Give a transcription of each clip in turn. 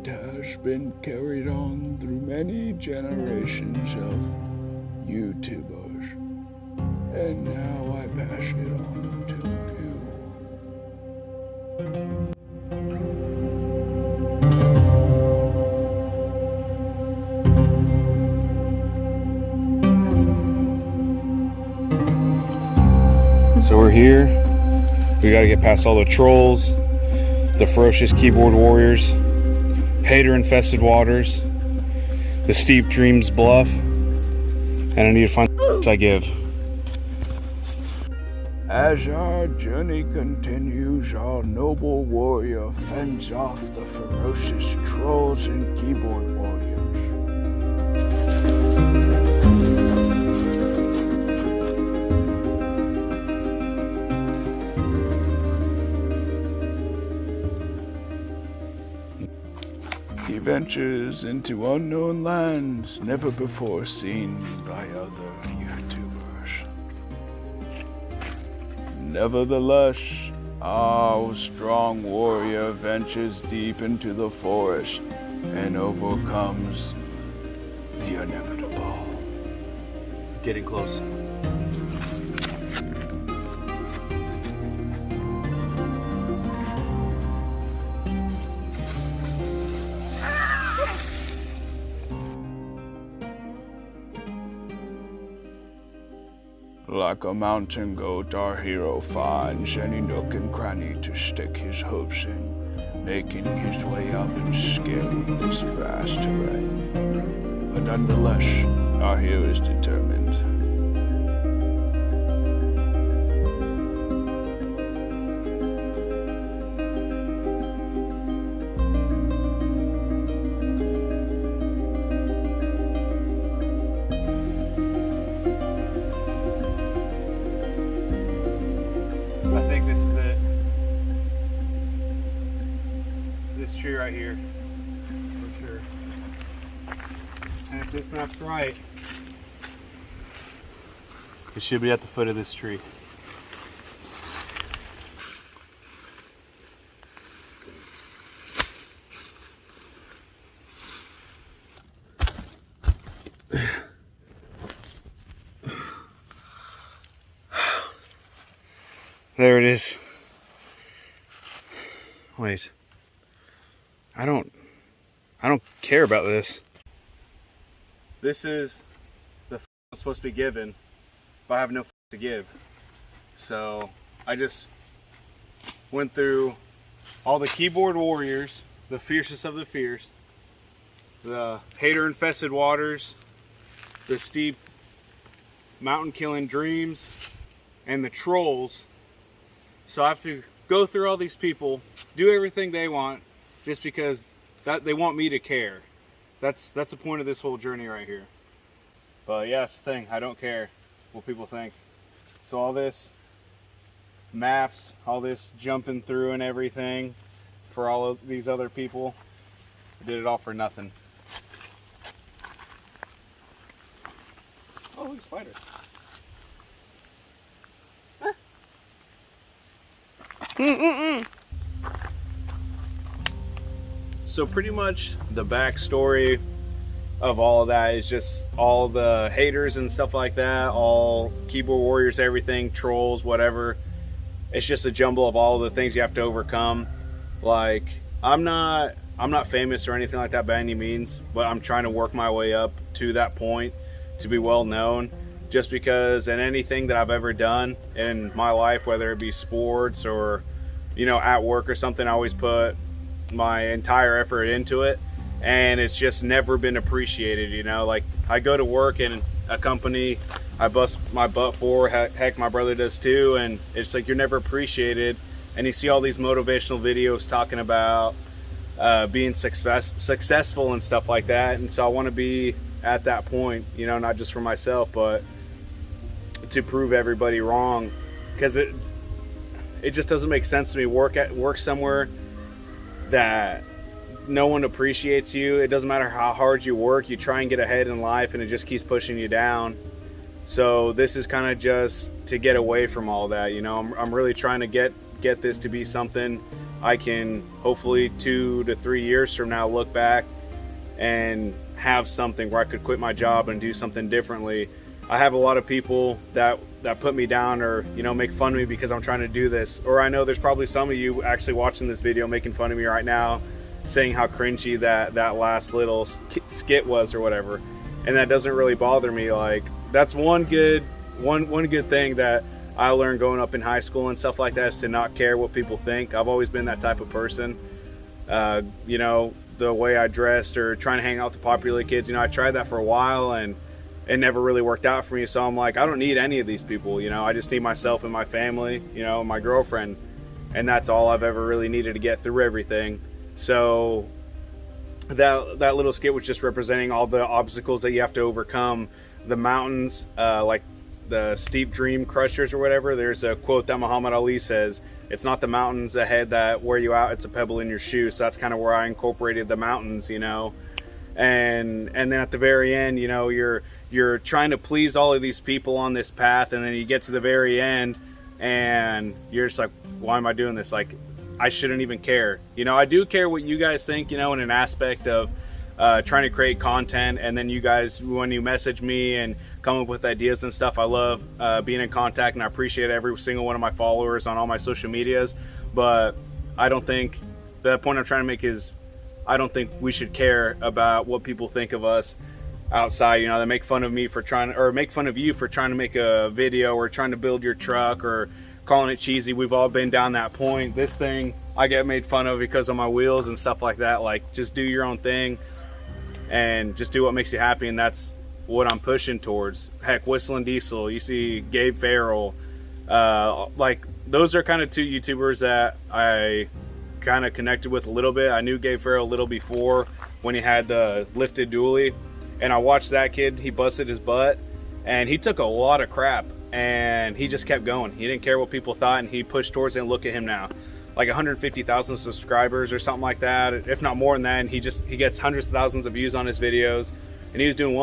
that has been carried on through many generations of YouTubers. And now I pass it on to you. So we're here. We gotta get past all the trolls, the ferocious keyboard warriors, hater-infested waters, the steep dreams bluff, and I need to find I give. As our journey continues, our noble warrior fends off the ferocious trolls and keyboard warriors. He ventures into unknown lands never before seen by other YouTubers. Nevertheless, our strong warrior ventures deep into the forest and overcomes the inevitable. Getting close. Like a mountain goat, our hero finds any nook and cranny to stick his hooves in, making his way up and scaling this vast terrain. But nonetheless, our hero is determined. I think this is it. This tree right here. For sure. And if this map's right, it should be at the foot of this tree. There it is. Wait. I don't care about this. This is the I'm supposed to be given, but I have no to give. So I just went through all the keyboard warriors, the fiercest of the fierce, the hater-infested waters, the steep mountain-killing dreams, and the trolls. So I have to go through all these people, do everything they want, just because they want me to care. That's the point of this whole journey right here. But yeah, that's the thing. I don't care what people think. So all this maps, all this jumping through and everything for all of these other people, I did it all for nothing. Oh, look, a spider. So pretty much the backstory of all of that is just all the haters and stuff like that, all keyboard warriors, everything, trolls, whatever. It's just a jumble of all the things you have to overcome. Like, I'm not famous or anything like that by any means, but I'm trying to work my way up to that point to be well known. Just because in anything that I've ever done in my life, whether it be sports or, you know, at work or something, I always put my entire effort into it, and it's just never been appreciated. You know, like, I go to work in a company I bust my butt for, heck, my brother does too, and it's like you're never appreciated. And you see all these motivational videos talking about being successful and stuff like that, and so I want to be at that point, you know, not just for myself, but to prove everybody wrong, because it just doesn't make sense to me. Work somewhere that no one appreciates you. It doesn't matter how hard you work, you try and get ahead in life, and it just keeps pushing you down. So this is kind of just to get away from all that, you know. I'm really trying to get this to be something I can hopefully 2 to 3 years from now look back and have something where I could quit my job and do something differently. I have a lot of people that put me down, or make fun of me because I'm trying to do this. Or I know there's probably some of you actually watching this video making fun of me right now, saying how cringy that last little skit was or whatever. And that doesn't really bother me. Like, that's one good thing that I learned growing up in high school and stuff like that, is to not care what people think. I've always been that type of person. The way I dressed or trying to hang out with the popular kids, I tried that for a while and it never really worked out for me. So I'm like, I don't need any of these people. I just need myself and my family, my girlfriend, and that's all I've ever really needed to get through everything. So that little skit was just representing all the obstacles that you have to overcome, the mountains, like the steep dream crushers or whatever. There's a quote that Muhammad Ali says, "It's not the mountains ahead that wear you out, it's a pebble in your shoe." So that's kind of where I incorporated the mountains, and then at the very end, you're trying to please all of these people on this path, and then you get to the very end and you're just like, why am I doing this? Like, I shouldn't even care. I do care what you guys think, in an aspect of trying to create content. And then you guys, when you message me and come up with ideas and stuff, I love being in contact, and I appreciate every single one of my followers on all my social medias. But I don't think, the point I'm trying to make is, I don't think we should care about what people think of us outside. They make fun of me for make fun of you for trying to make a video or trying to build your truck or calling it cheesy. We've all been down that point. This thing, I get made fun of because of my wheels and stuff like that. Like, just do your own thing and just do what makes you happy, and that's what I'm pushing towards. Heck, Whistling Diesel, you see Gabe Farrell, like, those are kind of two YouTubers that I kind of connected with a little bit. I knew Gabe Farrell a little before when he had the lifted dually, and I watched that kid. He busted his butt and he took a lot of crap, and he just kept going. He didn't care what people thought, and he pushed towards it. And look at him now, like 150,000 subscribers or something like that, if not more than that. And he gets hundreds of thousands of views on his videos, and he was doing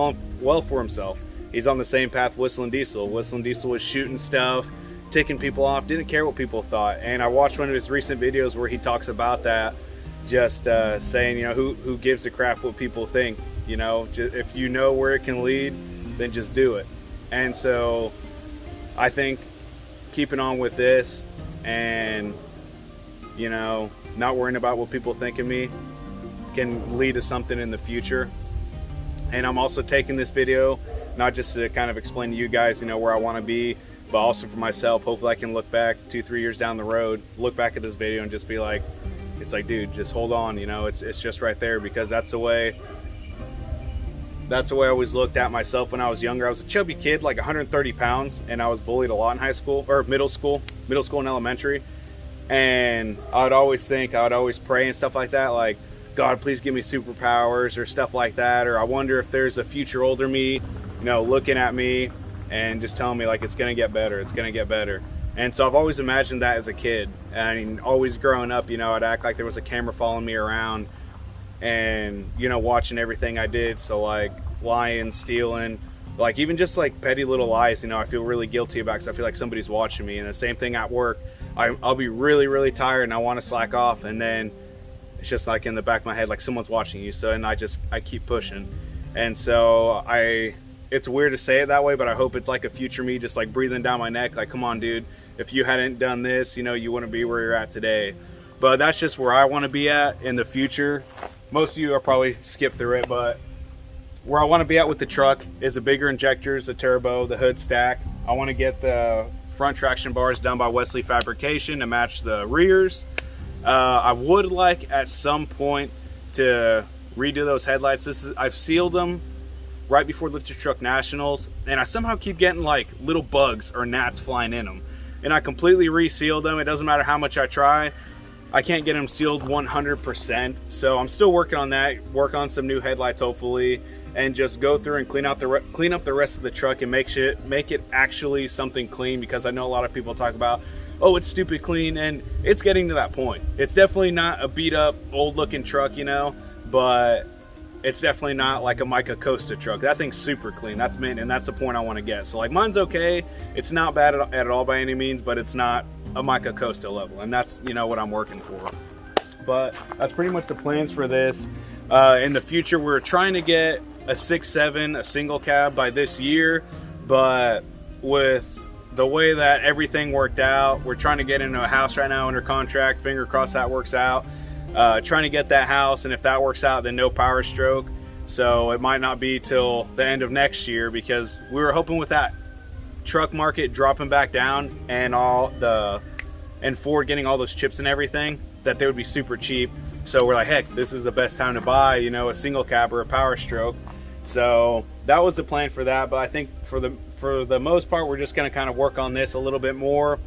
well for himself. He's on the same path Whistling Diesel. Whistling Diesel was shooting stuff, ticking people off, didn't care what people thought. And I watched one of his recent videos where he talks about that, just saying, who gives a crap what people think. If you know where it can lead, then just do it. And so I think keeping on with this and not worrying about what people think of me can lead to something in the future. And I'm also taking this video not just to kind of explain to you guys where I want to be, but also for myself. Hopefully I can look back 2-3 years down the road, look back at this video and just be like, it's like, dude, just hold on, it's just right there. Because that's the way I always looked at myself when I was younger. I was a chubby kid, like 130 pounds, and I was bullied a lot in high school, or middle school and elementary. And I would always pray and stuff like that, like, God, please give me superpowers or stuff like that. Or I wonder if there's a future older me, looking at me and just telling me, like, it's gonna get better, it's gonna get better. And so I've always imagined that as a kid. And always growing up, I'd act like there was a camera following me around and, watching everything I did. So, like, lying, stealing, like, even just like petty little lies, I feel really guilty about, because I feel like somebody's watching me. And the same thing at work. I'll be really, really tired and I want to slack off, and then it's just like in the back of my head, like, someone's watching you. So, and I keep pushing. And so it's weird to say it that way, but I hope it's like a future me just like breathing down my neck, like, come on, dude, if you hadn't done this, you wouldn't be where you're at today. But that's just where I want to be at in the future. Most of you are probably skip through it, but where I want to be at with the truck is the bigger injectors, the turbo, the hood stack. I want to get the front traction bars done by Wesley Fabrication to match the rears. I would like at some point to redo those headlights. I've sealed them right before Lift Your Truck Nationals, and I somehow keep getting like little bugs or gnats flying in them, and I completely resealed them. It doesn't matter how much I try, I can't get them sealed 100%. So I'm still working on that, work on some new headlights hopefully, and just go through and clean up the rest of the truck and make it actually something clean. Because I know a lot of people talk about, oh, it's stupid clean, and it's getting to that point. It's definitely not a beat up old looking truck, but it's definitely not like a Mica Costa truck. That thing's super clean. That's mint, and that's the point I want to get. So like mine's okay. It's not bad at all by any means, but it's not a Mica Costa level, and that's, you know, what I'm working for. But that's pretty much the plans for this. In the future, we're trying to get a 6.7, a single cab by this year, but with the way that everything worked out, we're trying to get into a house right now under contract. Finger crossed that works out. Trying to get that house, and if that works out, then no Power Stroke. So it might not be till the end of next year, because we were hoping with that truck market dropping back down and Ford getting all those chips and everything, that they would be super cheap. So we're like, heck, this is the best time to buy, you know, a single cab or a Power Stroke. So that was the plan for that. But I think for the most part, we're just going to kind of work on this a little bit more.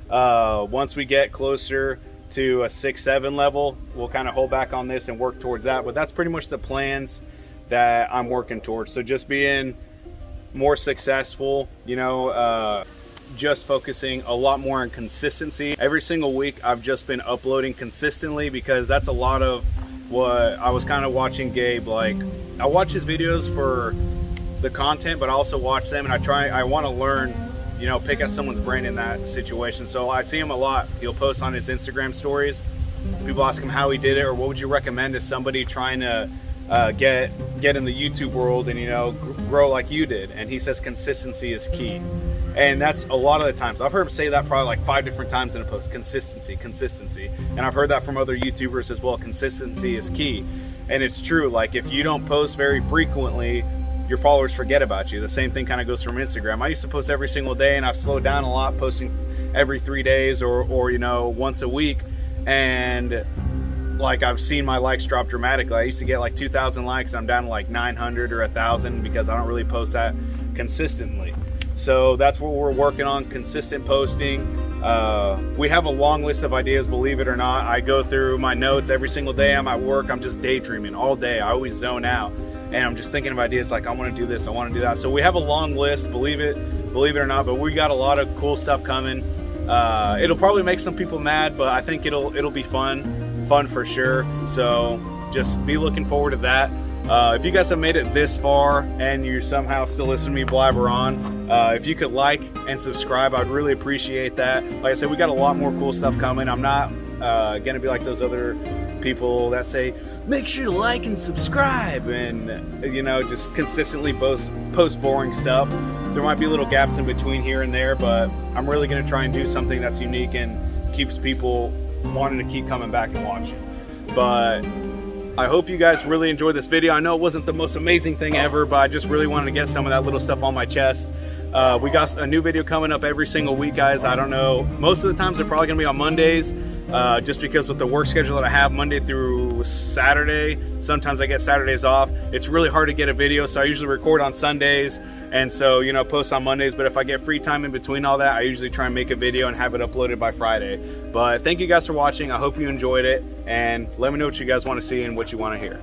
Once we get closer to a 6.7 level, we'll kind of hold back on this and work towards that. But that's pretty much the plans that I'm working towards. So just being more successful, you know, just focusing a lot more on consistency. Every single week I've just been uploading consistently, because that's a lot of what I was kind of watching Gabe. Like, I watch his videos for the content, but I also watch them, and I want to learn, you know, pick up someone's brain in that situation. So I see him a lot. He'll post on his Instagram stories. People ask him how he did it, or what would you recommend to somebody trying to get in the YouTube world and, you know, grow like you did. And he says consistency is key. And that's a lot of the times. I've heard him say that probably like 5 different times in a post. Consistency, consistency. And I've heard that from other YouTubers as well. Consistency is key. And it's true. Like, if you don't post very frequently, your followers forget about you. The same thing kind of goes from Instagram. I used to post every single day, and I've slowed down a lot, posting every 3 days or you know, once a week. And like, I've seen my likes drop dramatically. I used to get like 2,000 likes. I'm down to like 900 or 1,000, because I don't really post that consistently. So that's what we're working on, consistent posting. We have a long list of ideas, believe it or not. I go through my notes every single day. I'm at work, I'm just daydreaming all day. I always zone out, and I'm just thinking of ideas like, I want to do this, I want to do that. So we have a long list, believe it or not, but we got a lot of cool stuff coming. It'll probably make some people mad, but I think it'll be fun for sure. So just be looking forward to that. If you guys have made it this far and you somehow still listen to me blabber on, if you could like and subscribe, I'd really appreciate that. Like I said, we got a lot more cool stuff coming. I'm not gonna be like those other people that say, make sure to like and subscribe, and, you know, just consistently post boring stuff. There might be little gaps in between here and there, but I'm really gonna try and do something that's unique and keeps people wanting to keep coming back and watching. But I hope you guys really enjoyed this video. I know it wasn't the most amazing thing ever, but I just really wanted to get some of that little stuff on my chest. We got a new video coming up every single week, guys. I don't know, most of the times they're probably gonna be on Mondays, just because with the work schedule that I have Monday through Saturday, sometimes I get Saturdays off. It's really hard to get a video, so I usually record on Sundays, and so, you know, post on Mondays. But if I get free time in between all that, I usually try and make a video and have it uploaded by Friday. But thank you guys for watching. I hope you enjoyed it, and let me know what you guys want to see and what you want to hear.